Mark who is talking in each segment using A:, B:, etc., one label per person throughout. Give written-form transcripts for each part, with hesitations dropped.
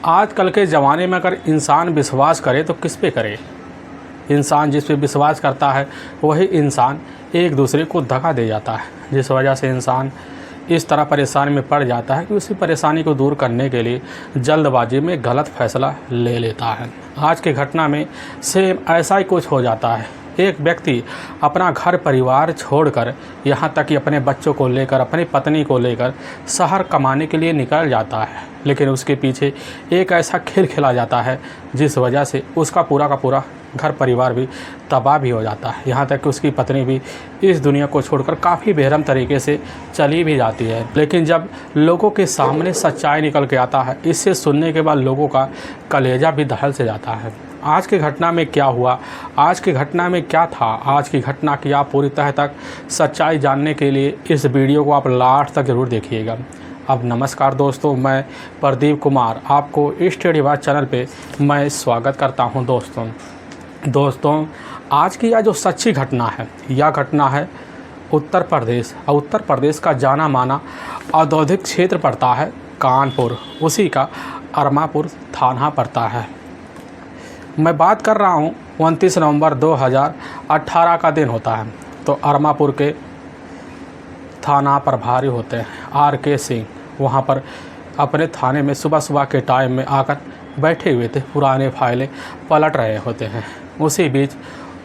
A: आजकल के ज़माने में अगर इंसान विश्वास करे तो किस पे करे। इंसान जिस पे विश्वास करता है वही इंसान एक दूसरे को धोखा दे जाता है, जिस वजह से इंसान इस तरह परेशानी में पड़ जाता है कि उसी परेशानी को दूर करने के लिए जल्दबाजी में गलत फैसला ले लेता है। आज की घटना में सेम ऐसा ही कुछ हो जाता है। एक व्यक्ति अपना घर परिवार छोड़कर यहाँ तक कि अपने बच्चों को लेकर, अपनी पत्नी को लेकर शहर कमाने के लिए निकल जाता है, लेकिन उसके पीछे एक ऐसा खेल खेला जाता है जिस वजह से उसका पूरा का पूरा घर परिवार भी तबाह भी हो जाता है। यहाँ तक कि उसकी पत्नी भी इस दुनिया को छोड़कर काफ़ी बेरहम तरीके से चली भी जाती है। लेकिन जब लोगों के सामने सच्चाई निकल के आता है, इससे सुनने के बाद लोगों का कलेजा भी दहल से जाता है। आज की घटना में क्या हुआ, आज की घटना में क्या था, आज की घटना की आप पूरी तह तक सच्चाई जानने के लिए इस वीडियो को आप लास्ट तक ज़रूर देखिएगा। अब नमस्कार दोस्तों, मैं प्रदीप कुमार आपको स्टडी वाच चैनल पे मैं स्वागत करता हूं। दोस्तों आज की यह जो सच्ची घटना है, यह घटना है उत्तर प्रदेश, और उत्तर प्रदेश का जाना माना औद्योगिक क्षेत्र पड़ता है कानपुर, उसी का अरमापुर थाना पड़ता है। मैं बात कर रहा हूँ 29 नवंबर 2018 का दिन होता है। तो अरमापुर के थाना प्रभारी होते हैं RK सिंह, वहाँ पर अपने थाने में सुबह सुबह के टाइम में आकर बैठे हुए थे, पुराने फाइलें पलट रहे होते हैं। उसी बीच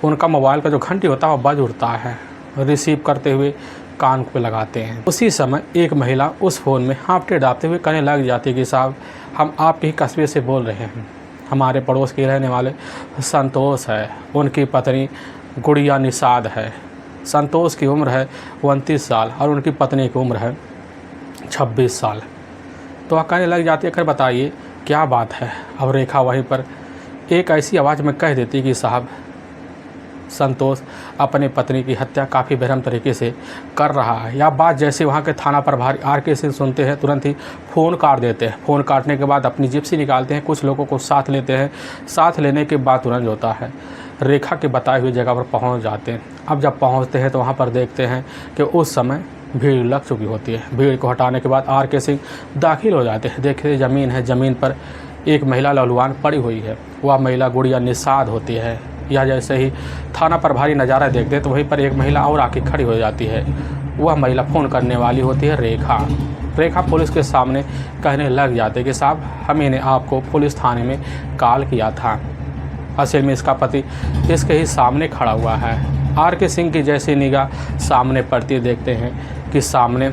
A: उनका मोबाइल का जो घंटी होता है वो बज उठता है, रिसीव करते हुए कान पे लगाते हैं। उसी समय एक महिला उस फ़ोन में हाँफते डाँपते हुए कहने लग जाती है कि साहब हम आपके ही कस्बे से बोल रहे हैं, हमारे पड़ोस के रहने वाले संतोष है, उनकी पत्नी गुड़िया निषाद है। संतोष की उम्र है 29 साल और उनकी पत्नी की उम्र है 26 साल। तो वह कहने लग जाती है, खैर बताइए क्या बात है। अब रेखा वहीं पर एक ऐसी आवाज़ में कह देती कि साहब संतोष अपनी पत्नी की हत्या काफ़ी बेरहम तरीके से कर रहा है। यह बात जैसे वहाँ के थाना प्रभारी RK सिंह सुनते हैं, तुरंत ही फ़ोन काट देते हैं। फ़ोन काटने के बाद अपनी जिप्सी निकालते हैं, कुछ लोगों को साथ लेते हैं। साथ लेने के बाद तुरंत होता है रेखा के बताए हुए जगह पर पहुँच जाते हैं। अब जब पहुँचते हैं तो वहाँ पर देखते हैं कि उस समय भीड़ लग चुकी होती है। भीड़ को हटाने के बाद RK सिंह दाखिल हो जाते हैं। देखते ज़मीन है, ज़मीन पर एक महिला लहलुहान पड़ी हुई है। वह महिला गुड़िया निषाद होती है। यह जैसे ही थाना प्रभारी नज़ारा देखते हैं तो वहीं पर एक महिला और आके खड़ी हो जाती है। वह महिला फ़ोन करने वाली होती है रेखा पुलिस के सामने कहने लग जाते कि साहब हमें ने आपको पुलिस थाने में कॉल किया था। असल में इसका पति इसके ही सामने खड़ा हुआ है। RK सिंह की जैसी निगाह सामने पड़ती देखते हैं कि सामने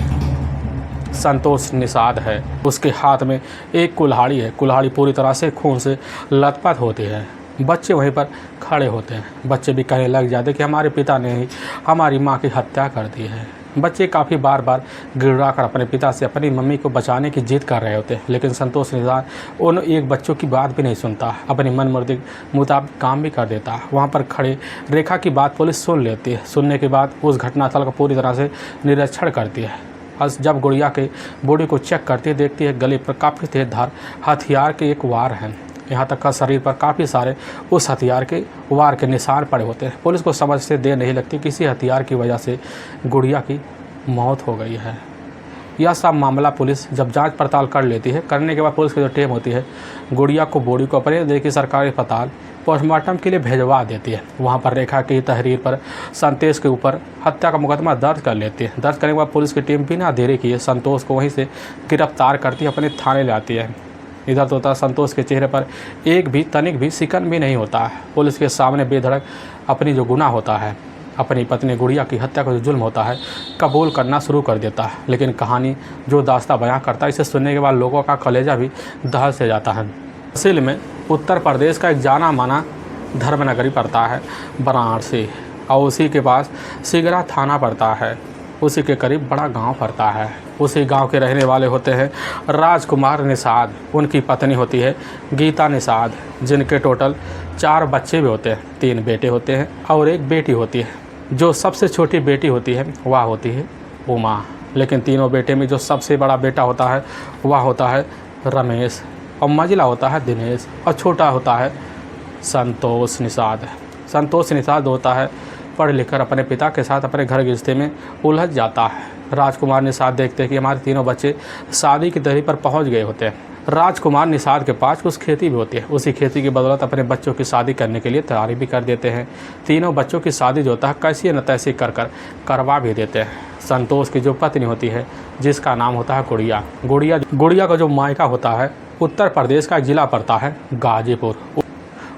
A: संतोष निषाद है। उसके हाथ में एक कुल्हाड़ी है। कुल्हाड़ी पूरी तरह से खून से लथपथ होती है। बच्चे वहीं पर खड़े होते हैं। बच्चे भी कहने लग जाते कि हमारे पिता ने ही हमारी माँ की हत्या कर दी है। बच्चे काफ़ी बार बार गिड़गिड़ा कर अपने पिता से अपनी मम्मी को बचाने की जिद कर रहे होते हैं, लेकिन संतोष निषाद उन एक बच्चों की बात भी नहीं सुनता, अपनी मन मर्जी मुताबिक काम भी कर देता। वहाँ पर खड़े रेखा की बात पुलिस सुन लेती है। सुनने के बाद उस घटनास्थल का पूरी तरह से निरीक्षण करती है। जब गुड़िया के बॉडी को चेक करती है, देखती है गले पर काफ़ी तेजधार हथियार के एक वार हैं। यहाँ तक का शरीर पर काफ़ी सारे उस हथियार के वार के निशान पड़े होते हैं। पुलिस को समझ से देर नहीं लगती, किसी हथियार की वजह से गुड़िया की मौत हो गई है। यह सब मामला पुलिस जब जांच पड़ताल कर लेती है, करने के बाद पुलिस की जो टीम होती है गुड़िया को बॉडी को अपने देखिए सरकारी अस्पताल पोस्टमार्टम के लिए भेजवा देती है। वहाँ पर रेखा की तहरीर पर संतोष के ऊपर हत्या का मुकदमा दर्ज कर लेती है। दर्ज करने के बाद पुलिस की टीम बिना देरी किए संतोष को वहीं से गिरफ्तार करती है, अपने थाने लाती है। इधर तो होता संतोष के चेहरे पर एक भी तनिक भी सिकन भी नहीं होता है। पुलिस के सामने बेधड़क अपनी जो गुनाह होता है, अपनी पत्नी गुड़िया की हत्या का जो जुल्म होता है, कबूल करना शुरू कर देता है। लेकिन कहानी जो दास्ता बयां करता है, इसे सुनने के बाद लोगों का कलेजा भी दहल से जाता है। असल में उत्तर प्रदेश का एक जाना माना धर्मनगरी पड़ता है वाराणसी, और उसी के पास सिगरा थाना पड़ता है। उसी के करीब बड़ा गांव पड़ता है। उसी गांव के रहने वाले होते हैं राजकुमार निषाद, उनकी पत्नी होती है गीता निषाद, जिनके टोटल 4 बच्चे भी होते हैं। 3 बेटे होते हैं और एक बेटी होती है। जो सबसे छोटी बेटी होती है वह होती है उमा, लेकिन तीनों बेटे में जो सबसे बड़ा बेटा होता है वह होता है रमेश, और मझिला होता है दिनेश, और छोटा होता है संतोष निषाद। संतोष निषाद होता है पढ़ लिख कर अपने पिता के साथ अपने घर गृहस्थी में उलझ जाता है। राजकुमार निषाद देखते हैं कि हमारे तीनों बच्चे शादी की दहलीज पर पहुंच गए होते हैं। राजकुमार निषाद के पास कुछ खेती भी होती है, उसी खेती की बदौलत अपने बच्चों की शादी करने के लिए तैयारी भी कर देते हैं। तीनों बच्चों की शादी जो होता है कैसी न तैसी करवा भी देते हैं। संतोष की जो पत्नी होती है जिसका नाम होता है गुड़िया का जो मायका होता है उत्तर प्रदेश का जिला पड़ता है गाजीपुर।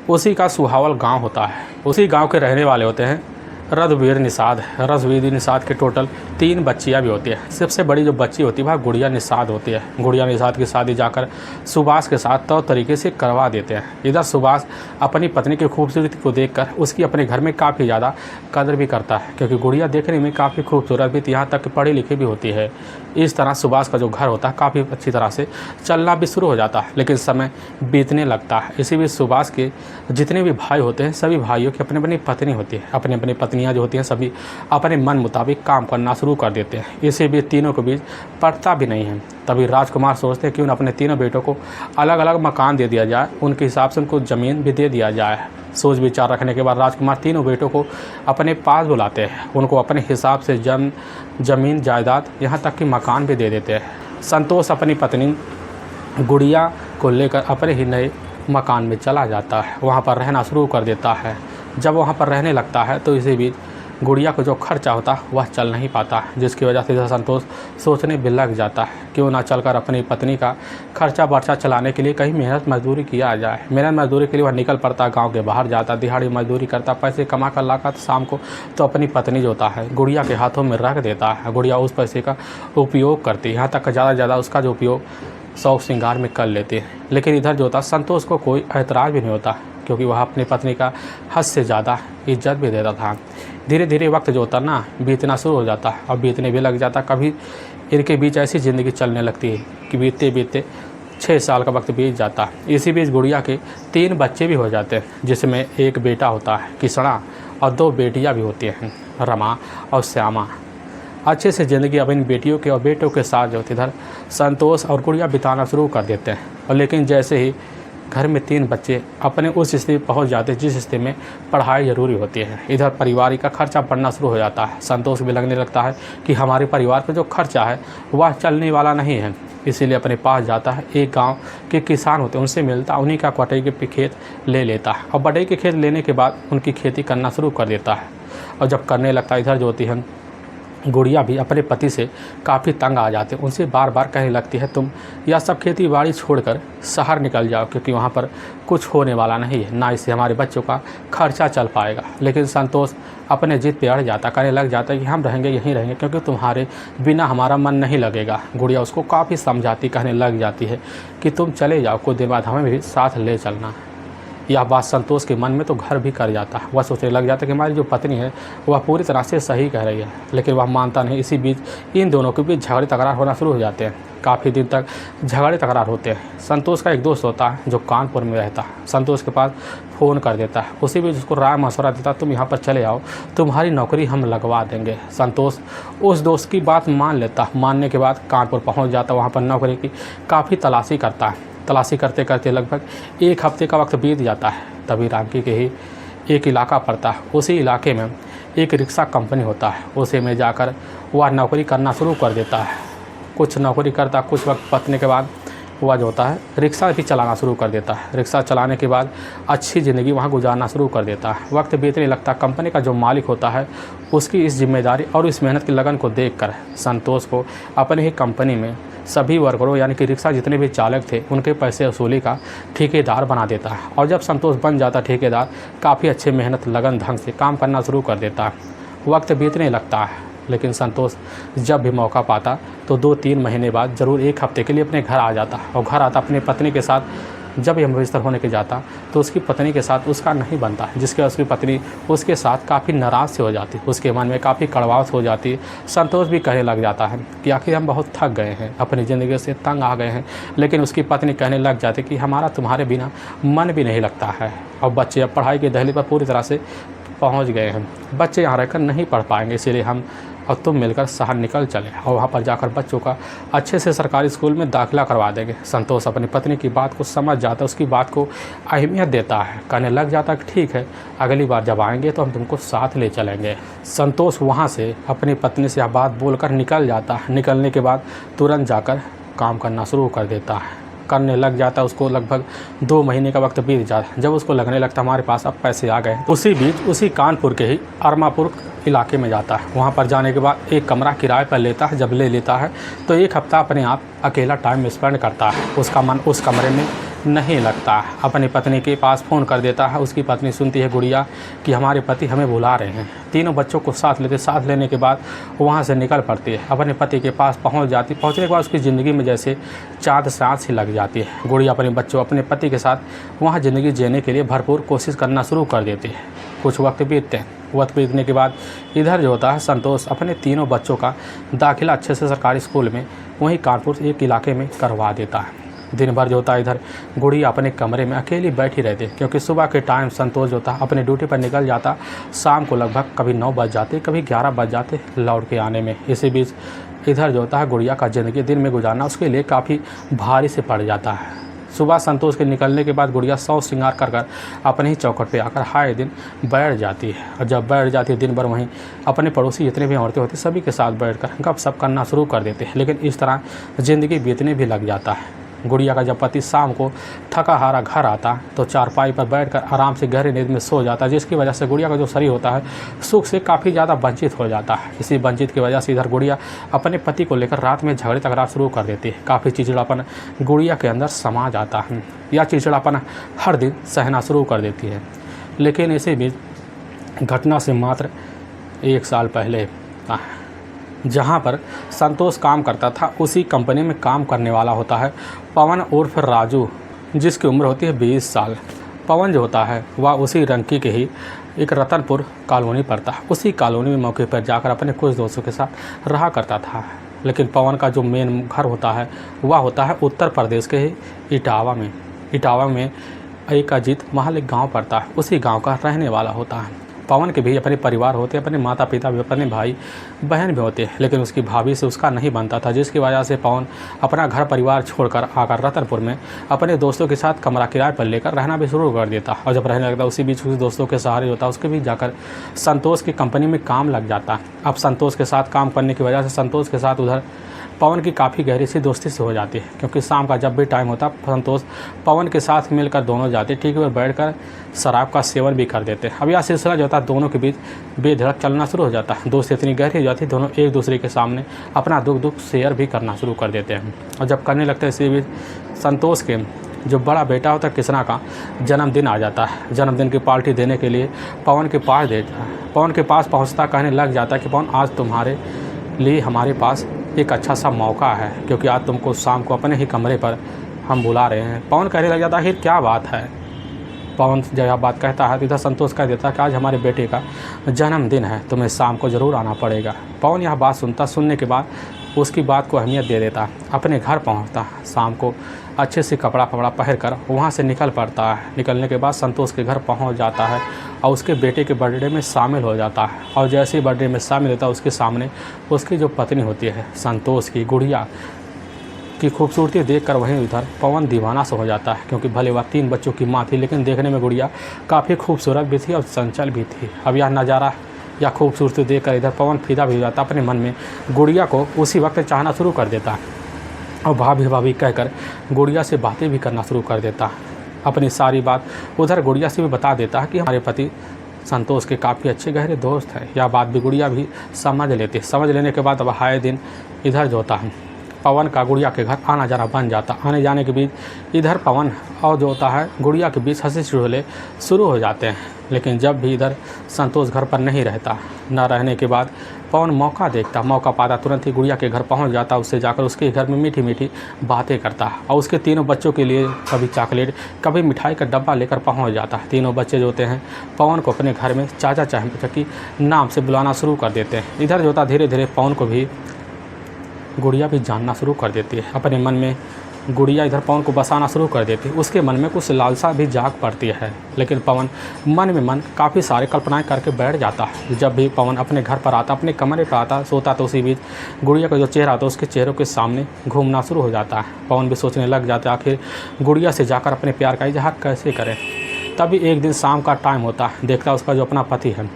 A: उसी का सुहावल गांव होता है। उसी गांव के रहने वाले होते हैं रघुवीर निषाद के टोटल 3 बच्चियाँ भी होती है। सबसे बड़ी जो बच्ची होती है वह गुड़िया निषाद होती है। गुड़िया निषाद की शादी जाकर सुभाष के साथ तौर तरीके से करवा देते हैं। इधर सुभाष अपनी पत्नी की खूबसूरती को देखकर उसकी अपने घर में काफ़ी ज़्यादा कदर भी करता है, क्योंकि गुड़िया देखने में काफ़ी खूबसूरत भी, यहाँ तक पढ़ी लिखी भी होती है। इस तरह सुभाष का जो घर होता है काफ़ी अच्छी तरह से चलना भी शुरू हो जाता है, लेकिन समय बीतने लगता है। इसी बीच सुभाष के जितने भी भाई होते हैं सभी भाइयों की अपनी अपनी पत्नी होती है। अपनी पत्नियां जो होती हैं सभी अपने मन मुताबिक काम करना शुरू कर देते हैं। इसी बीच तीनों के बीच पड़ता भी नहीं है। तभी राजकुमार सोचते हैं कि उन अपने तीनों बेटों को अलग अलग मकान दे दिया जाए, उनके हिसाब से उनको ज़मीन भी दे दिया जाए। सोच विचार रखने के बाद राजकुमार तीनों बेटों को अपने पास बुलाते हैं। उनको अपने हिसाब से ज़मीन जायदाद यहाँ तक कि मकान भी दे देते हैं। संतोष अपनी पत्नी गुड़िया को लेकर अपने ही नए मकान में चला जाता है, वहाँ पर रहना शुरू कर देता है। जब वहाँ पर रहने लगता है तो इसी बीच गुड़िया को जो खर्चा होता है वह चल नहीं पाता, जिसकी वजह से संतोष सोचने भी लग जाता है क्यों ना चलकर अपनी पत्नी का खर्चा बर्चा चलाने के लिए कहीं मेहनत मजदूरी किया जाए। मेहनत मजदूरी के लिए वह निकल पड़ता, गांव के बाहर जाता, दिहाड़ी मजदूरी करता, पैसे कमा कर लाता शाम को तो अपनी पत्नी जो होता है गुड़िया के हाथों में रख देता है। गुड़िया उस पैसे का उपयोग करती है, यहाँ तक ज़्यादा से ज़्यादा उसका जो उपयोग शौक श्रृंगार में कर लेते हैं। लेकिन इधर जो होता संतोष को कोई ऐतराज़ भी नहीं होता, क्योंकि वह अपनी पत्नी का हद से ज़्यादा इज्जत भी देता था। धीरे धीरे वक्त जो होता ना बीतना शुरू हो जाता है और बीतने भी लग जाता। कभी इनके बीच ऐसी ज़िंदगी चलने लगती है कि बीतते बीतते 6 साल का वक्त बीत जाता। इसी बीच गुड़िया के 3 बच्चे भी हो जाते हैं, जिसमें एक बेटा होता है किसना और 2 बेटियाँ भी होती हैं रमा और श्यामा। अच्छे से ज़िंदगी अब इन बेटियों के और बेटों के साथ जो इधर संतोष और गुड़िया बिताना शुरू कर देते हैं। और लेकिन जैसे ही घर में 3 बच्चे अपने उस स्थिति में पहुंच जाते हैं जिस स्थिति में पढ़ाई ज़रूरी होती है, इधर परिवार का खर्चा बढ़ना शुरू हो जाता है। संतोष भी लगने लगता है कि हमारे परिवार पर जो खर्चा है वह चलने वाला नहीं है। इसीलिए अपने पास जाता है, एक गांव के किसान होते हैं उनसे मिलता, उन्हीं का कटाई के खेत ले लेता है और बटाई के खेत लेने के बाद उनकी खेती करना शुरू कर देता है। और जब करने लगता है इधर जो होती है गुड़िया भी अपने पति से काफ़ी तंग आ जाते हैं। उनसे बार बार कहने लगती है तुम यह सब खेती बाड़ी छोड़कर शहर निकल जाओ, क्योंकि वहाँ पर कुछ होने वाला नहीं है, ना इससे हमारे बच्चों का खर्चा चल पाएगा। लेकिन संतोष अपने जिद पे अड़ जाता, कहने लग जाता है कि हम रहेंगे यहीं रहेंगे, क्योंकि तुम्हारे बिना हमारा मन नहीं लगेगा। गुड़िया उसको काफ़ी समझाती, कहने लग जाती है कि तुम चले जाओ, कुछ दिन बाद हमें भी साथ ले चलना। यह बात संतोष के मन में तो घर भी कर जाता है। वह सोचने लग जाता है कि हमारी जो पत्नी है वह पूरी तरह से सही कह रही है, लेकिन वह मानता नहीं। इसी बीच इन दोनों के बीच झगड़े तकरार होना शुरू हो जाते हैं। काफ़ी दिन तक झगड़े तकरार होते हैं। संतोष का एक दोस्त होता है जो कानपुर में रहता है, संतोष के पास फ़ोन कर देता है। उसी बीच उसको राय मशवरा देता है तुम यहाँ पर चले आओ, तुम्हारी नौकरी हम लगवा देंगे। संतोष उस दोस्त की बात मान लेता। मानने के बाद कानपुर पहुँच जाता, वहाँ पर नौकरी की काफ़ी तलाशी करता है। तलाशी करते करते लगभग 1 हफ्ते का वक्त बीत जाता है। तभी रांची के ही एक इलाका पड़ता है। उसी इलाके में एक रिक्शा कंपनी होता है, उसी में जाकर वह नौकरी करना शुरू कर देता है। कुछ नौकरी करता, कुछ वक्त पतने के बाद वह जो होता है रिक्शा भी चलाना शुरू कर देता है। रिक्शा चलाने के बाद अच्छी ज़िंदगी वहाँ गुजारना शुरू कर देता है। वक्त बीतने लगता, कंपनी का जो मालिक होता है उसकी इस जिम्मेदारी और इस मेहनत की लगन को देखकर संतोष को अपने ही कंपनी में सभी वर्करों यानी कि रिक्शा जितने भी चालक थे उनके पैसे वसूली का ठेकेदार बना देता है। और जब संतोष बन जाता ठेकेदार, काफ़ी अच्छे मेहनत लगन ढंग से काम करना शुरू कर देता है। वक्त बीतने लगता है, लेकिन संतोष जब भी मौका पाता तो 2-3 महीने बाद ज़रूर 1 हफ्ते के लिए अपने घर आ जाता और घर आता अपनी पत्नी के साथ। जब यह बिस्तर होने के जाता तो उसकी पत्नी के साथ उसका नहीं बनता, जिसके उसकी पत्नी उसके साथ काफ़ी नाराज़ से हो जाती, उसके मन में काफ़ी कड़वाहट हो जाती। संतोष भी कहने लग जाता है कि आखिर हम बहुत थक गए हैं, अपनी ज़िंदगी से तंग आ गए हैं। लेकिन उसकी पत्नी कहने लग जाती कि हमारा तुम्हारे बिना मन भी नहीं लगता है। और बच्चे अब पढ़ाई की दहलीज पर पूरी तरह से पहुँच गए हैं, बच्चे यहाँ रहकर नहीं पढ़ पाएंगे, इसीलिए हम और तुम मिलकर शहर निकल चले और वहाँ पर जाकर बच्चों का अच्छे से सरकारी स्कूल में दाखिला करवा देंगे। संतोष अपनी पत्नी की बात को समझ जाता है, उसकी बात को अहमियत देता है, कहने लग जाता है कि ठीक है, अगली बार जब आएंगे तो हम तुमको साथ ले चलेंगे। संतोष वहाँ से अपनी पत्नी से यह बात बोलकर निकल जाता है। निकलने के बाद तुरंत जाकर काम करना शुरू कर देता है, करने लग जाता है। उसको लगभग 2 महीने का वक्त बीत जाता है। जब उसको लगने लगता हमारे पास अब पैसे आ गए, उसी बीच उसी कानपुर के ही अरमापुर इलाके में जाता है। वहाँ पर जाने के बाद एक कमरा किराए पर लेता है। जब ले लेता है तो 1 हफ्ता अपने आप अकेला टाइम स्पेंड करता है। उसका मन उस कमरे में नहीं लगता है। अपनी पत्नी के पास फ़ोन कर देता है। उसकी पत्नी सुनती है गुड़िया कि हमारे पति हमें बुला रहे हैं। तीनों बच्चों को साथ लेने के बाद वहाँ से निकल पड़ती है। अपने पति के पास पहुँचने के बाद उसकी ज़िंदगी में जैसे चाँद सांस ही लग जाती है। गुड़िया अपने पति के साथ वहाँ ज़िंदगी जीने के लिए भरपूर कोशिश करना शुरू कर देती है। कुछ वक्त बीतने के बाद इधर जो होता है, संतोष अपने तीनों बच्चों का दाखिला अच्छे से सरकारी स्कूल में वहीं कानपुर एक इलाके में करवा देता है। दिन भर जो होता है इधर गुड़िया अपने कमरे में अकेली बैठी रहती, क्योंकि सुबह के टाइम संतोष जो था अपने ड्यूटी पर निकल जाता। शाम को लगभग कभी 9 बज जाते, कभी 11 बज जाते लौट के आने में। इसी बीच इधर जो होता है गुड़िया का ज़िंदगी दिन में गुजारना उसके लिए काफ़ी भारी से पड़ जाता है। सुबह संतोष के निकलने के बाद गुड़िया 100 श्रृंगार कर अपने ही चौखट पे आकर हाय दिन बैठ जाती है। और जब बैठ जाती है दिन भर वहीं अपने पड़ोसी जितने भी औरतें होती सभी के साथ बैठकर गपशप करना शुरू कर देते हैं। लेकिन इस तरह ज़िंदगी बीतने भी लग जाता है। गुड़िया का जब पति शाम को थका हारा घर आता तो चारपाई पर बैठकर आराम से गहरी नींद में सो जाता है, जिसकी वजह से गुड़िया का जो शरीर होता है सुख से काफ़ी ज़्यादा वंचित हो जाता है। इसी वंचित की वजह से इधर गुड़िया अपने पति को लेकर रात में झगड़े तकरार शुरू कर देती है। काफ़ी चिड़चिड़ापन गुड़िया के अंदर समा जाता है। यह चिड़चिड़ापन हर दिन सहना शुरू कर देती है। लेकिन इसी बीच घटना से मात्र 1 साल पहले जहाँ पर संतोष काम करता था उसी कंपनी में काम करने वाला होता है पवन उर्फ राजू, जिसकी उम्र होती है 20 साल। पवन जो होता है वह उसी रंकी के ही एक रतनपुर कॉलोनी पड़ता है। उसी कॉलोनी में मौके पर जाकर अपने कुछ दोस्तों के साथ रहा करता था। लेकिन पवन का जो मेन घर होता है वह होता है उत्तर प्रदेश के ही इटावा में एक अजीत महल एक गाँव पड़ता है। उसी गाँव का रहने वाला होता है। पवन के भी अपने परिवार होते, अपने माता पिता भी, अपने भाई बहन भी होते, लेकिन उसकी भाभी से उसका नहीं बनता था, जिसकी वजह से पवन अपना घर परिवार छोड़कर आकर रतनपुर में अपने दोस्तों के साथ कमरा किराए पर लेकर रहना भी शुरू कर देता। और जब रहने लगता उसी बीच उस दोस्तों के सहारे होता उसके भी जाकर संतोष की कंपनी में काम लग जाता। अब संतोष के साथ काम करने की वजह से संतोष के साथ उधर पवन की काफ़ी गहरी सी दोस्ती से हो जाती है, क्योंकि शाम का जब भी टाइम होता संतोष पवन के साथ मिलकर दोनों जाते, ठीक है, बैठकर शराब का सेवन भी कर देते। अब यह सिलसिला जो होता है दोनों के बीच बेधड़क चलना शुरू हो जाता है। दोस्ती इतनी गहरी हो जाती है, दोनों एक दूसरे के सामने अपना दुख शेयर भी करना शुरू कर देते हैं। और जब करने लगते हैं इसी बीच संतोष के जो बड़ा बेटा होता है कृष्णा का जन्मदिन आ जाता है। जन्मदिन की पार्टी देने के लिए पवन के पास पहुँचता, कहने लग जाता है कि पवन आज तुम्हारे लिए हमारे पास एक अच्छा सा मौका है, क्योंकि आज तुमको शाम को अपने ही कमरे पर हम बुला रहे हैं। पवन कहने लग जाता है कि क्या बात है। पवन जब यह बात कहता है तो इधर संतोष कह देता है कि आज हमारे बेटे का जन्मदिन है, तुम्हें शाम को ज़रूर आना पड़ेगा। पवन यह बात सुनने के बाद उसकी बात को अहमियत दे देता, अपने घर पहुंचता, शाम को अच्छे से कपड़ा पहन कर वहाँ से निकल पड़ता है। निकलने के बाद संतोष के घर पहुँच जाता है और उसके बेटे के बर्थडे में शामिल हो जाता है। और जैसे ही बर्थडे में शामिल होता है उसके सामने उसकी जो पत्नी होती है संतोष की गुड़िया की खूबसूरती देखकर वहीं उधर पवन दीवाना से हो जाता है, क्योंकि भले वह 3 बच्चों की माँ थी, लेकिन देखने में गुड़िया काफ़ी खूबसूरत भी थी और चंचल भी थी। अब यह नज़ारा या खूबसूरती देखकर इधर पवन फिदा भी हो जाता, अपने मन में गुड़िया को उसी वक्त चाहना शुरू कर देता है और भाभी कहकर गुड़िया से बातें भी करना शुरू कर देता। अपनी सारी बात उधर गुड़िया से भी बता देता है कि हमारे पति संतोष के काफ़ी अच्छे गहरे दोस्त हैं। यह बात भी गुड़िया भी समझ लेने के बाद अब हाय दिन इधर जो होता है पवन का गुड़िया के घर आना जाना बन जाता। आने जाने के बीच इधर पवन और जो होता है गुड़िया के बीच हंसी चुटकुले शुरू हो जाते हैं। लेकिन जब भी इधर संतोष घर पर नहीं रहता, न रहने के बाद पवन मौका पाता तुरंत ही गुड़िया के घर पहुंच जाता, उससे जाकर उसके घर में मीठी मीठी बातें करता और उसके तीनों बच्चों के लिए कभी चॉकलेट कभी मिठाई का डब्बा लेकर पहुंच जाता। तीनों बच्चे जो होते हैं पवन को अपने घर में चाचा चाची नाम से बुलाना शुरू कर देते हैं। इधर जो होता धीरे धीरे पवन को भी गुड़िया भी जानना शुरू कर देती है। अपने मन में गुड़िया इधर पवन को बसाना शुरू कर देती है। उसके मन में कुछ लालसा भी जाग पड़ती है, लेकिन पवन मन में मन काफ़ी सारे कल्पनाएं करके बैठ जाता है। जब भी पवन अपने घर पर आता, अपने कमरे पर आता, सोता, तो उसी बीच गुड़िया का जो चेहरा होता है उसके चेहरों के सामने घूमना शुरू हो जाता है। पवन भी सोचने लग जाता है आखिर गुड़िया से जाकर अपने प्यार का इजहार कैसे करें। तभी एक दिन शाम का टाइम होता है, देखता उसका जो अपना पति है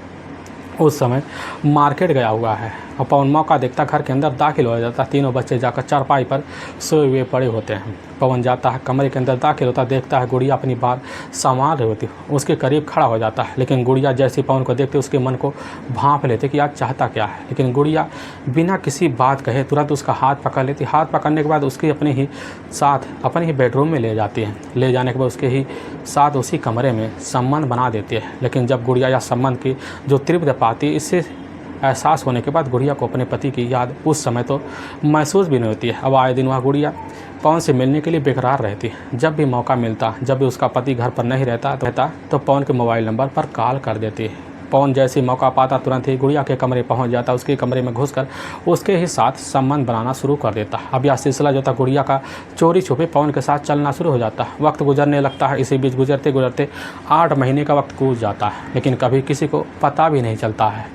A: उस समय मार्केट गया हुआ है और पवन मौका देखता घर के अंदर दाखिल हो जाता। तीनों बच्चे जाकर चारपाई पर सोए हुए पड़े होते हैं। पवन जाता है कमरे के अंदर दाखिल होता, देखता है गुड़िया अपनी बात संभाल रही होती, उसके करीब खड़ा हो जाता है। लेकिन गुड़िया जैसे पवन को देखते उसके मन को भांप लेते कि आज चाहता क्या है। लेकिन गुड़िया बिना किसी बात कहे तुरंत उसका हाथ पकड़ लेती। हाथ पकड़ने के बाद उसके अपने ही बेडरूम में ले जाती है। ले जाने के बाद उसके ही साथ उसी कमरे में संबंध बना देती है। लेकिन जब गुड़िया या संबंध की जो तीव्रता पाती है, इससे एहसास होने के बाद गुड़िया को अपने पति की याद उस समय तो महसूस भी नहीं होती है। अब आए दिन वह गुड़िया पवन से मिलने के लिए बेकरार रहती है। जब भी मौका मिलता, जब भी उसका पति घर पर नहीं रहता तो पवन के मोबाइल नंबर पर कॉल कर देती है। पवन जैसे मौका पाता तुरंत ही गुड़िया के कमरे पहुंच जाता, उसके कमरे में घुसकर उसके ही साथ संबंध बनाना शुरू कर देता। अब यह सिलसिला जो था गुड़िया का चोरी छुपे पवन के साथ चलना शुरू हो जाता। वक्त गुजरने लगता है। इसी बीच गुजरते गुजरते 8 महीने का वक्त कूद जाता है, लेकिन कभी किसी को पता भी नहीं चलता है।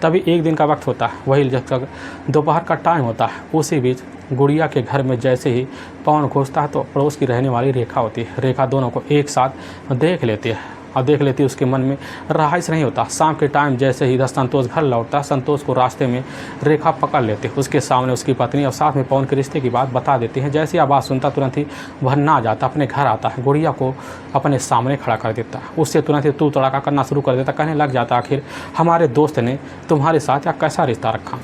A: तभी एक दिन का वक्त होता है, वही जब तक दोपहर का टाइम होता है। उसी बीच गुड़िया के घर में जैसे ही पवन घुसता है तो पड़ोस की रहने वाली रेखा होती है। रेखा दोनों को एक साथ देख लेती है और देख लेती उसके मन में रहाइश नहीं होता। शाम के टाइम जैसे ही इधर संतोष घर लौटता, संतोष को रास्ते में रेखा पकड़ लेती, उसके सामने उसकी पत्नी और साथ में पवन के रिश्ते की बात बता देती है। जैसे आवाज़ सुनता तुरंत ही वह ना जाता, अपने घर आता है, गुड़िया को अपने सामने खड़ा कर देता, उससे तुरंत ही तू तड़ाका करना शुरू कर देता। कहने लग जाता आखिर हमारे दोस्त ने तुम्हारे साथ या कैसा रिश्ता रखा।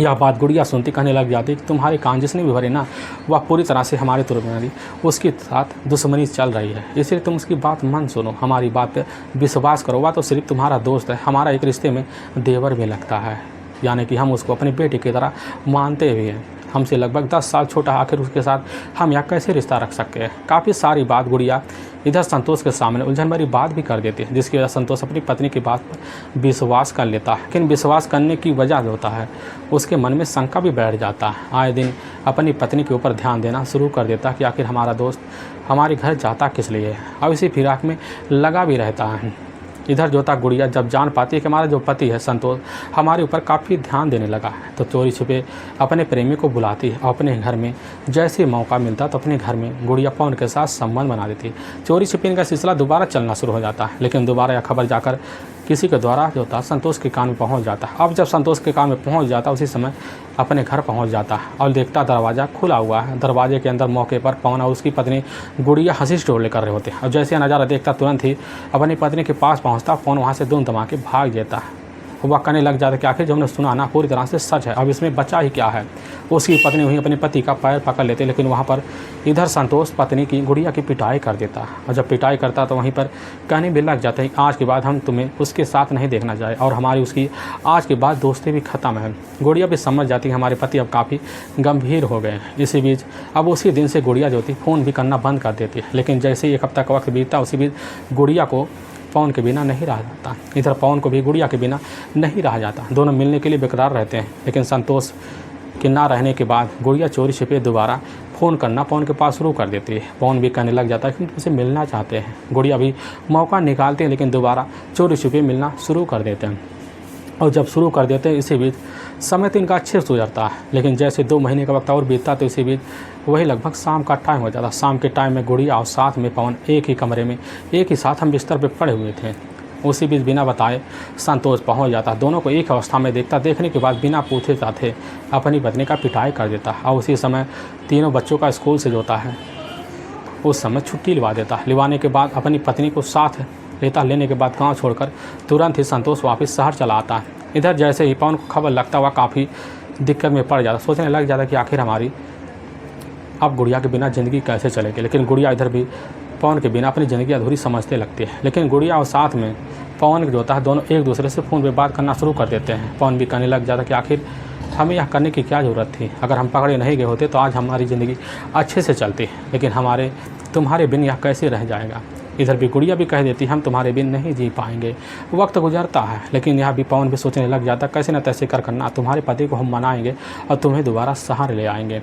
A: यह बात गुड़िया सुनती कहने लग जाती कि तुम्हारे कान जिसने भी भरे ना, वह पूरी तरह से हमारे तुर्बानी उसके साथ दुश्मनी चल रही है, इसलिए तुम उसकी बात मन सुनो, हमारी बात पे विश्वास करो। वह तो सिर्फ तुम्हारा दोस्त है, हमारा एक रिश्ते में देवर भी लगता है, यानी कि हम उसको अपनी बेटी की तरह मानते भी हैं। हमसे लगभग 10 साल छोटा, आखिर उसके साथ हम यहाँ कैसे रिश्ता रख सकते हैं। काफ़ी सारी बात गुड़िया इधर संतोष के सामने उलझन भरी बात भी कर देती है, जिसकी वजह संतोष अपनी पत्नी की बात पर विश्वास कर लेता है। लेकिन विश्वास करने की वजह जो होता है उसके मन में शंका भी बैठ जाता है। आए दिन अपनी पत्नी के ऊपर ध्यान देना शुरू कर देता है कि आखिर हमारा दोस्त हमारे घर जाता किस लिए है। अब इसी फिराक में लगा भी रहता है। इधर जो था गुड़िया जब जान पाती है कि हमारा जो पति है संतोष हमारे ऊपर काफ़ी ध्यान देने लगा है, तो चोरी छुपे अपने प्रेमी को बुलाती है और अपने घर में जैसे ही मौका मिलता तो अपने घर में गुड़िया पवन के साथ संबंध बना देती है। चोरी छिपे का सिलसिला दोबारा चलना शुरू हो जाता है, लेकिन दोबारा यह खबर जाकर किसी के द्वारा जो था संतोष के कान में पहुंच जाता है। अब जब संतोष के कान में पहुंच जाता उसी समय अपने घर पहुंच जाता है और देखता दरवाज़ा खुला हुआ है। दरवाजे के अंदर मौके पर पवन और उसकी पत्नी गुड़िया हंसी ठिठोले कर रहे होते हैं। और जैसे यह नज़ारा देखता तुरंत ही अपनी पत्नी के पास पहुँचता, पवन वहाँ से धूम धमा के भाग जाता है। वह कहने लग जाता कि आखिर जो हमने सुना ना पूरी तरह से सच है, अब इसमें बचा ही क्या है। उसकी पत्नी वहीं अपने पति का पैर पकड़ लेते, लेकिन वहाँ पर इधर संतोष पत्नी की गुड़िया की पिटाई कर देता। और जब पिटाई करता तो वहीं पर कहने भी लग जाता है आज के बाद हम तुम्हें उसके साथ नहीं देखना चाहे और हमारी उसकी आज के बाद दोस्ती भी ख़त्म है। गुड़िया भी समझ जाती है हमारे पति अब काफ़ी गंभीर हो गए हैं। इसी बीच अब उसी दिन से गुड़िया जो थी फ़ोन भी करना बंद कर देती है। लेकिन जैसे ही 1 हफ्ता का वक्त बीतता उसी बीच गुड़िया को पवन के बिना नहीं रहा जाता, इधर पवन को भी गुड़िया के बिना नहीं रहा जाता। दोनों मिलने के लिए बेकरार रहते हैं, लेकिन संतोष के ना रहने के बाद गुड़िया चोरी छिपे दोबारा फ़ोन करना पवन के पास शुरू कर देती है। पवन भी कहने लग जाता है कि तुमसे मिलना चाहते हैं। गुड़िया भी मौका निकालते हैं, लेकिन दोबारा चोरी छिपे मिलना शुरू कर देते हैं। और जब शुरू कर देते हैं इसी बीच समय तो इनका अच्छे से गुजरता है, लेकिन जैसे 2 महीने का वक्त और बीतता तो इसी बीच वही लगभग शाम का टाइम हो जाता। शाम के टाइम में गुड़िया और साथ में पवन एक ही कमरे में एक ही साथ हम बिस्तर पर पड़े हुए थे। उसी बीच बिना बताए संतोष पहुंच जाता, दोनों को एक अवस्था में देखता, देखने के बाद बिना पूछे जाते अपनी पत्नी का पिटाई कर देता। और उसी समय तीनों बच्चों का स्कूल से जो होता है उस समय छुट्टी लिवा देता। लिवाने के बाद अपनी पत्नी को साथ लेने के बाद गाँव छोड़कर तुरंत ही संतोष वापस शहर चला आता है। इधर जैसे ही पवन को खबर लगता हुआ काफ़ी दिक्कत में पड़ जाता, सोचने लग जाता कि आखिर हमारी अब गुड़िया के बिना ज़िंदगी कैसे चलेगी। लेकिन गुड़िया इधर भी पवन के बिना अपनी ज़िंदगी अधूरी समझते लगती है। लेकिन गुड़िया और साथ में पवन जो होता है दोनों एक दूसरे से फ़ोन पे बात करना शुरू कर देते हैं। पवन भी कहने लग जाता कि आखिर हमें यह करने की क्या ज़रूरत थी, अगर हम पकड़े नहीं गए होते तो आज हमारी ज़िंदगी अच्छे से चलती, लेकिन तुम्हारे बिन यह कैसे रह जाएगा। इधर भी गुड़िया भी कह देती हम तुम्हारे बिन नहीं जी पाएंगे। वक्त गुजरता है, लेकिन यहाँ भी पवन भी सोचने लग जाता कैसे न तैसे करना तुम्हारे पति को हम मनाएंगे और तुम्हें दोबारा शहर ले आएंगे।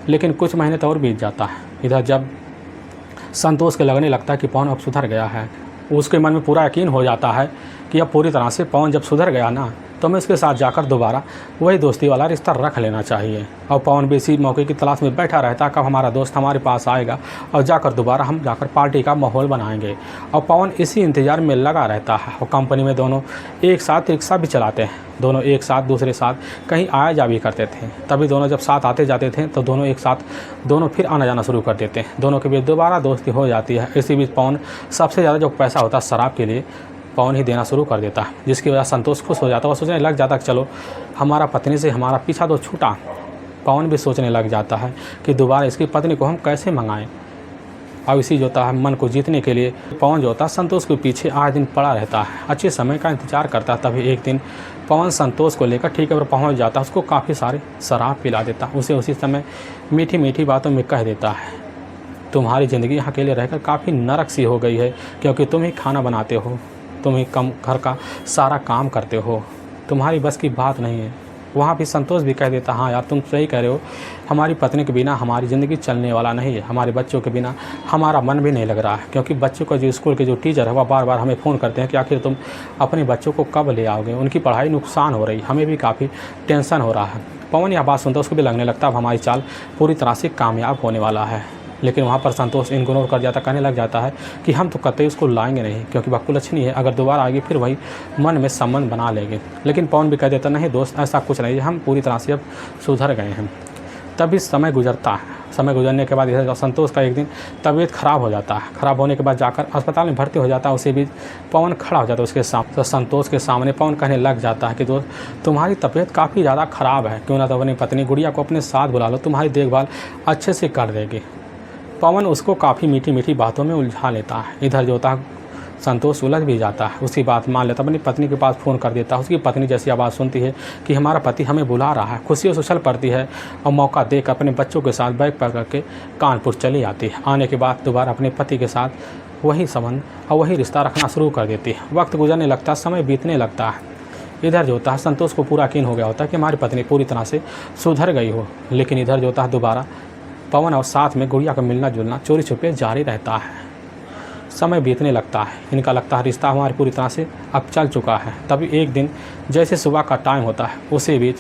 A: लेकिन कुछ महीने तो और बीत जाता है। इधर जब संतोष के लगने लगता है कि पवन अब सुधर गया है, उसके मन में पूरा यकीन हो जाता है कि अब पूरी तरह से पवन जब सुधर गया ना, तो हमें इसके साथ जाकर दोबारा वही दोस्ती वाला रिश्ता रख लेना चाहिए। और पवन भी इसी मौके की तलाश में बैठा रहता, कब हमारा दोस्त हमारे पास आएगा और जाकर दोबारा हम जाकर पार्टी का माहौल बनाएंगे। और पवन इसी इंतज़ार में लगा रहता है। और कंपनी में दोनों एक साथ रिक्शा भी चलाते हैं, दोनों एक साथ दूसरे साथ कहीं आया जा भी करते थे। तभी दोनों जब साथ आते जाते थे तो दोनों एक साथ दोनों फिर आना जाना शुरू कर देते हैं। दोनों के बीच दोबारा दोस्ती हो जाती है। इसी बीच पवन सबसे ज़्यादा जो पैसा होता है शराब के लिए पवन ही देना शुरू कर देता है, जिसकी वजह से संतोष खुश हो जाता है और सोचने लग जाता है कि चलो हमारा पत्नी से हमारा पीछा तो छूटा। पवन भी सोचने लग जाता है कि दोबारा इसकी पत्नी को हम कैसे मंगाएं। अब इसी जो होता है मन को जीतने के लिए पवन जो होता है संतोष के पीछे आए दिन पड़ा रहता है, अच्छे समय का इंतजार करता है। तभी एक दिन पवन संतोष को लेकर ठीक है पर पहुँच जाता है, उसको काफ़ी सारे शराब पिला देता है। उसे उसी समय मीठी मीठी बातों में कह देता है, तुम्हारी ज़िंदगी यहाँ अकेले रहकर काफ़ी नरक सी हो गई है, क्योंकि तुम ही खाना बनाते हो, तुम ही कम घर का सारा काम करते हो, तुम्हारी बस की बात नहीं है। वहाँ भी संतोष भी कह देता, हाँ यार तुम सही कह रहे हो, हमारी पत्नी के बिना हमारी ज़िंदगी चलने वाला नहीं है, हमारे बच्चों के बिना हमारा मन भी नहीं लग रहा है। क्योंकि बच्चों का जो स्कूल के जो टीचर है वह बार बार हमें फ़ोन करते हैं कि आखिर तुम अपने बच्चों को कब ले आओगे, उनकी पढ़ाई नुकसान हो रही, हमें भी काफ़ी टेंशन हो रहा है। पवन यह बात सुनता उसको भी लगने लगता अब हमारी चाल पूरी तरह से कामयाब होने वाला है। लेकिन वहाँ पर संतोष इग्नोर कर जाता, कहने लग जाता है कि हम तो कतई उसको लाएंगे नहीं, क्योंकि वह कुलच्छनी है, अगर दोबारा आएगी फिर वही मन में संबंध बना लेंगे। लेकिन पवन भी कह देता, नहीं दोस्त ऐसा कुछ नहीं है, हम पूरी तरह से अब सुधर गए हैं। तभी समय गुजरता है। समय गुजरने के बाद इधर संतोष का एक दिन तबीयत खराब हो जाता है। खराब होने के बाद जाकर अस्पताल में भर्ती हो जाता है। उसी बीच पवन खड़ा हो जाता है उसके सामने। तो संतोष के सामने पवन कहने लग जाता है कि दोस्त तुम्हारी तबीयत काफ़ी ज़्यादा ख़राब है, क्यों ना तो अपनी पत्नी गुड़िया को अपने साथ बुला लो, तुम्हारी देखभाल अच्छे से कर देगी। पवन उसको काफ़ी मीठी मीठी बातों में उलझा लेता है। इधर जो होता है संतोष उलझ भी जाता है, उसकी बात मान लेता, अपनी पत्नी के पास फ़ोन कर देता है। उसकी पत्नी जैसी आवाज़ सुनती है कि हमारा पति हमें बुला रहा है, खुशियों से उछल पड़ती है और मौका देकर अपने बच्चों के साथ बैग पकड़ के कानपुर चली आती है। आने के बाद दोबारा अपने पति के साथ वही संबंध और वही रिश्ता रखना शुरू कर देती है। वक्त गुजरने लगता है, समय बीतने लगता है। इधर जो होता है संतोष को पूरा यकीन हो गया होता है कि हमारी पत्नी पूरी तरह से सुधर गई हो। लेकिन इधर जो होता है दोबारा पवन और साथ में गुड़िया का मिलना जुलना चोरी छुपे जारी रहता है। समय बीतने लगता है, इनका लगता है रिश्ता हमारी पूरी तरह से अब चल चुका है। तभी एक दिन जैसे सुबह का टाइम होता है, उसी बीच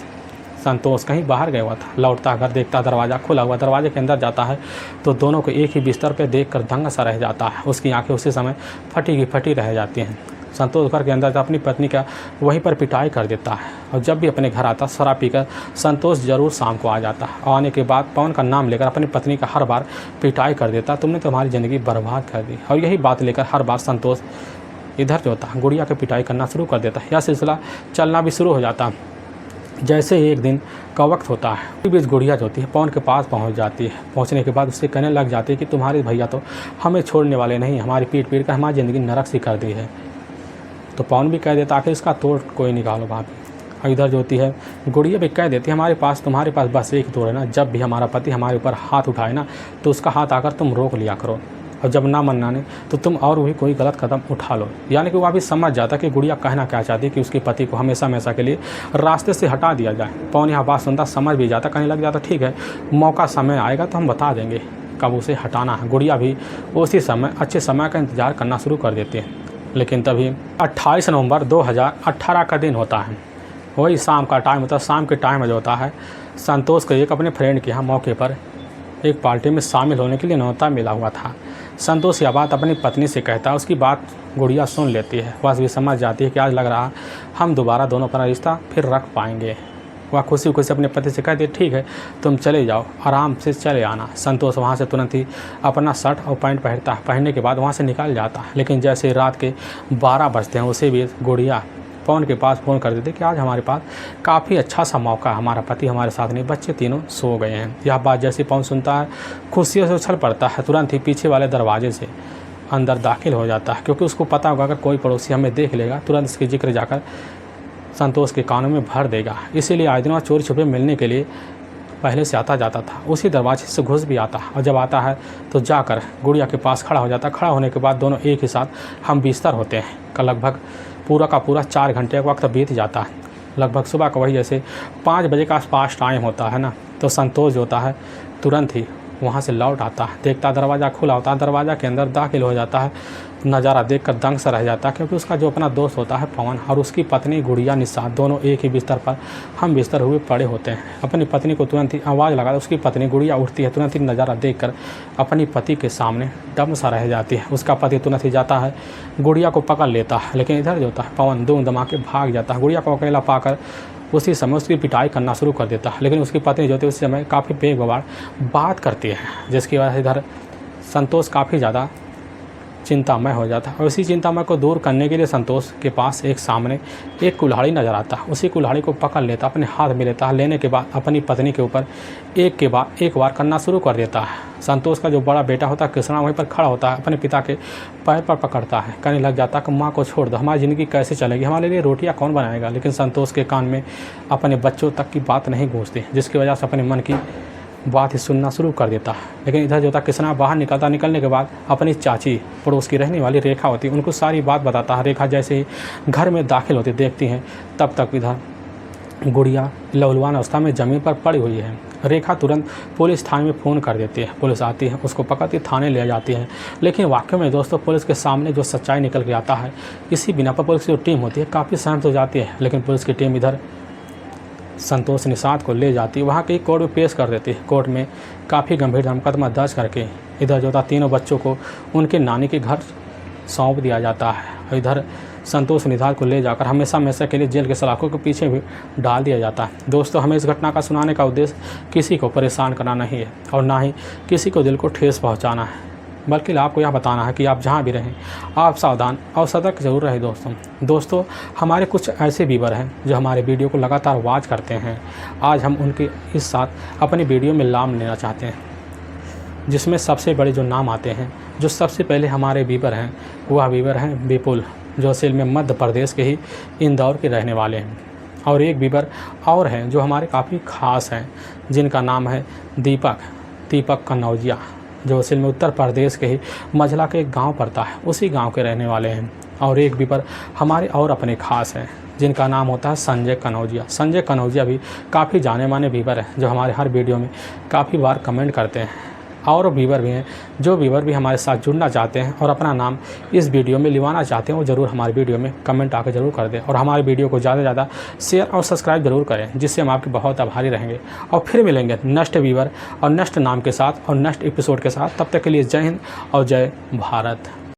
A: संतोष कहीं बाहर गया हुआ था। लौटता घर देखता दरवाज़ा खुला हुआ, दरवाजे के अंदर जाता है तो दोनों को एक ही बिस्तर पर देखकर दंग सा रह जाता है। उसकी आंखें उसी समय फटी की फटी रह जाती हैं। संतोष घर के अंदर अपनी पत्नी का वहीं पर पिटाई कर देता है। और जब भी अपने घर आता शराब पीकर संतोष ज़रूर शाम को आ जाता है। और आने के बाद पवन का नाम लेकर अपनी पत्नी का हर बार पिटाई कर देता, तुमने तो हमारी ज़िंदगी बर्बाद कर दी। और यही बात लेकर हर बार संतोष इधर जो होता है गुड़िया की पिटाई करना शुरू कर देता है। यह सिलसिला चलना भी शुरू हो जाता है। जैसे एक दिन का वक्त होता है, इस बीच गुड़िया जो होती है पवन के पास पहुंच जाती है। पहुंचने के बाद उससे कहने लग जाती है कि तुम्हारे भैया तो हमें छोड़ने वाले नहीं, हमारी पीट पीट कर हमारी ज़िंदगी नरक सी कर दी है। तो पवन भी कह देता आखिर इसका तोड़ कोई निकालो भाभी। और इधर जो होती है गुड़िया भी कह देती है तुम्हारे पास बस एक तोड़ है ना, जब भी हमारा पति हमारे ऊपर हाथ उठाए ना तो उसका हाथ आकर तुम रोक लिया करो, और जब ना मनना तो तुम और भी कोई गलत कदम उठा लो। यानी कि वह भी समझ जाता कि गुड़िया कहना क्या चाहती कि उसके पति को हमेशा हमेशा के लिए रास्ते से हटा दिया जाए। पवन यह बात सुनता समझ भी जाता, कहने लग जाता ठीक है, मौका समय आएगा तो हम बता देंगे कब उसे हटाना है। गुड़िया भी उसी समय अच्छे समय का इंतज़ार करना शुरू कर देते हैं। लेकिन तभी 28 नवंबर 2018 का दिन होता है। वही शाम का टाइम होता है। शाम के टाइम में जो होता है संतोष को एक अपने फ्रेंड के यहाँ मौके पर एक पार्टी में शामिल होने के लिए न्योता मिला हुआ था। संतोष यह बात अपनी पत्नी से कहता है, उसकी बात गुड़िया सुन लेती है। वह भी समझ जाती है कि आज लग रहा हम दोबारा दोनों अपना रिश्ता फिर रख पाएंगे। वह खुशी खुशी अपने पति से कहती है ठीक है तुम चले जाओ, आराम से चले आना। संतोष वहाँ से तुरंत ही अपना शर्ट और पैंट पहनता है। पहनने के बाद वहाँ से निकल जाता है। लेकिन जैसे रात के 12 बजते हैं उसी बीच गुड़िया पवन के पास फ़ोन कर देते कि आज हमारे पास काफ़ी अच्छा सा मौका है, हमारा पति हमारे साथ नहीं, बच्चे तीनों सो गए हैं। यह बात जैसे पवन सुनता है खुशियों से उछल पड़ता है, तुरंत ही पीछे वाले दरवाजे से अंदर दाखिल हो जाता है। क्योंकि उसको पता होगा अगर कोई पड़ोसी हमें देख लेगा तुरंत इसकी जिक्र जाकर संतोष के कानों में भर देगा। इसीलिए आए दिन वह चोरी छुपे मिलने के लिए पहले से आता जाता था। उसी दरवाजे से घुस भी आता और जब आता है तो जाकर गुड़िया के पास खड़ा हो जाता। खड़ा होने के बाद दोनों एक ही साथ हम बिस्तर होते हैं। का लगभग पूरा का पूरा 4 घंटे का वक्त बीत जाता है। लगभग सुबह का वही जैसे 5 बजे का आसपास टाइम होता है ना, तो संतोष जो होता है तुरंत ही वहाँ से लौट आता है, देखता दरवाज़ा खुला होता है, दरवाज़ा के अंदर दाखिल हो जाता है। नज़ारा देखकर दंग सा रह जाता है, क्योंकि उसका जो अपना दोस्त होता है पवन और उसकी पत्नी गुड़िया निषाद, दोनों एक ही बिस्तर पर हम बिस्तर हुए पड़े होते हैं। अपनी पत्नी को तुरंत ही आवाज़ लगा, उसकी पत्नी गुड़िया उठती है, तुरंत ही नज़ारा देखकर अपनी पति के सामने दम सा रह जाती है। उसका पति तुरंत ही जाता है, गुड़िया को पकड़ लेता है, लेकिन इधर जो होता है पवन दूम दमा के भाग जाता है। गुड़िया को अकेला पाकर उसी समय उसकी पिटाई करना शुरू कर देता है, लेकिन उसकी पत्नी जो होती है उस समय काफ़ी बेगवार बात करती है, जिसकी वजह से इधर संतोष काफ़ी ज़्यादा चिंतामय हो जाता है। और इसी चिंतामय को दूर करने के लिए संतोष के पास एक सामने एक कुल्हाड़ी नज़र आता है। उसी कुल्हाड़ी को पकड़ लेता, अपने हाथ में लेता है, लेने के बाद अपनी पत्नी के ऊपर एक के बाद एक वार करना शुरू कर देता है। संतोष का जो बड़ा बेटा होता है कृष्णा वहीं पर खड़ा होता है, अपने पिता के पैर पर पकड़ता है, कहने लग जाता है कि माँ को छोड़ दो, हमारी ज़िंदगी कैसे चलेगी, हमारे लिए रोटियाँ कौन बनाएगा। लेकिन संतोष के कान में अपने बच्चों तक की बात नहीं गूंजती, जिसकी वजह से अपने मन की बात ही सुनना शुरू कर देता है। लेकिन इधर जो था कृष्णा बाहर निकलता, निकलने के बाद अपनी चाची पड़ोस की रहने वाली रेखा होती है, उनको सारी बात बताता है। रेखा जैसे ही घर में दाखिल होती देखती हैं, तब तक इधर गुड़िया लहूलुहान अवस्था में ज़मीन पर पड़ी हुई है। रेखा तुरंत पुलिस थाने में फ़ोन कर देती है, पुलिस आती है, उसको पकड़ती थाने ले जाती है। लेकिन वाकई में दोस्तों पुलिस के सामने जो सच्चाई निकल के आता है, इसी बिना पर पुलिस की जो टीम होती है काफ़ी सहमत हो जाती है। लेकिन पुलिस की टीम इधर संतोष निषाद को ले जाती है, वहाँ की कोर्ट में पेश कर देती है। कोर्ट में काफ़ी गंभीर मुकदमा दर्ज करके इधर जो था तीनों बच्चों को उनके नानी के घर सौंप दिया जाता है। और इधर संतोष निषाद को ले जाकर हमेशा हमेशा के लिए जेल के सलाखों के पीछे भी डाल दिया जाता है। दोस्तों हमें इस घटना का सुनाने का उद्देश्य किसी को परेशान करना नहीं है और ना ही किसी को दिल को ठेस पहुँचाना है, बल्कि आपको यह बताना है कि आप जहाँ भी रहें आप सावधान और सतर्क जरूर रहें। दोस्तों हमारे कुछ ऐसे व्यूअर हैं जो हमारे वीडियो को लगातार वॉच करते हैं। आज हम उनके इस साथ अपनी वीडियो में नाम लेना चाहते हैं, जिसमें सबसे बड़े जो नाम आते हैं, जो सबसे पहले हमारे व्यूअर हैं, वह व्यूअर हैं विपुल, जो असल में मध्य प्रदेश के ही इंदौर के रहने वाले हैं। और एक व्यूअर और हैं जो हमारे काफ़ी ख़ास हैं, जिनका नाम है दीपक कन्नौजिया, जो असल में उत्तर प्रदेश के ही मझला के एक गांव पड़ता है, उसी गांव के रहने वाले हैं। और एक व्यूअर हमारे और अपने ख़ास हैं, जिनका नाम होता है संजय कन्नौजिया। संजय कन्नौजिया भी काफ़ी जाने माने व्यूअर हैं, जो हमारे हर वीडियो में काफ़ी बार कमेंट करते हैं। और व्यूअर भी हैं जो व्यूअर भी हमारे साथ जुड़ना चाहते हैं और अपना नाम इस वीडियो में लिवाना चाहते हैं, वो ज़रूर हमारे वीडियो में कमेंट आकर ज़रूर कर दें और हमारे वीडियो को ज़्यादा से ज़्यादा शेयर और सब्सक्राइब ज़रूर करें, जिससे हम आपके बहुत आभारी रहेंगे। और फिर मिलेंगे नेक्स्ट व्यूअर और नेक्स्ट नाम के साथ और नेक्स्ट एपिसोड के साथ। तब तक के लिए जय हिंद और जय भारत।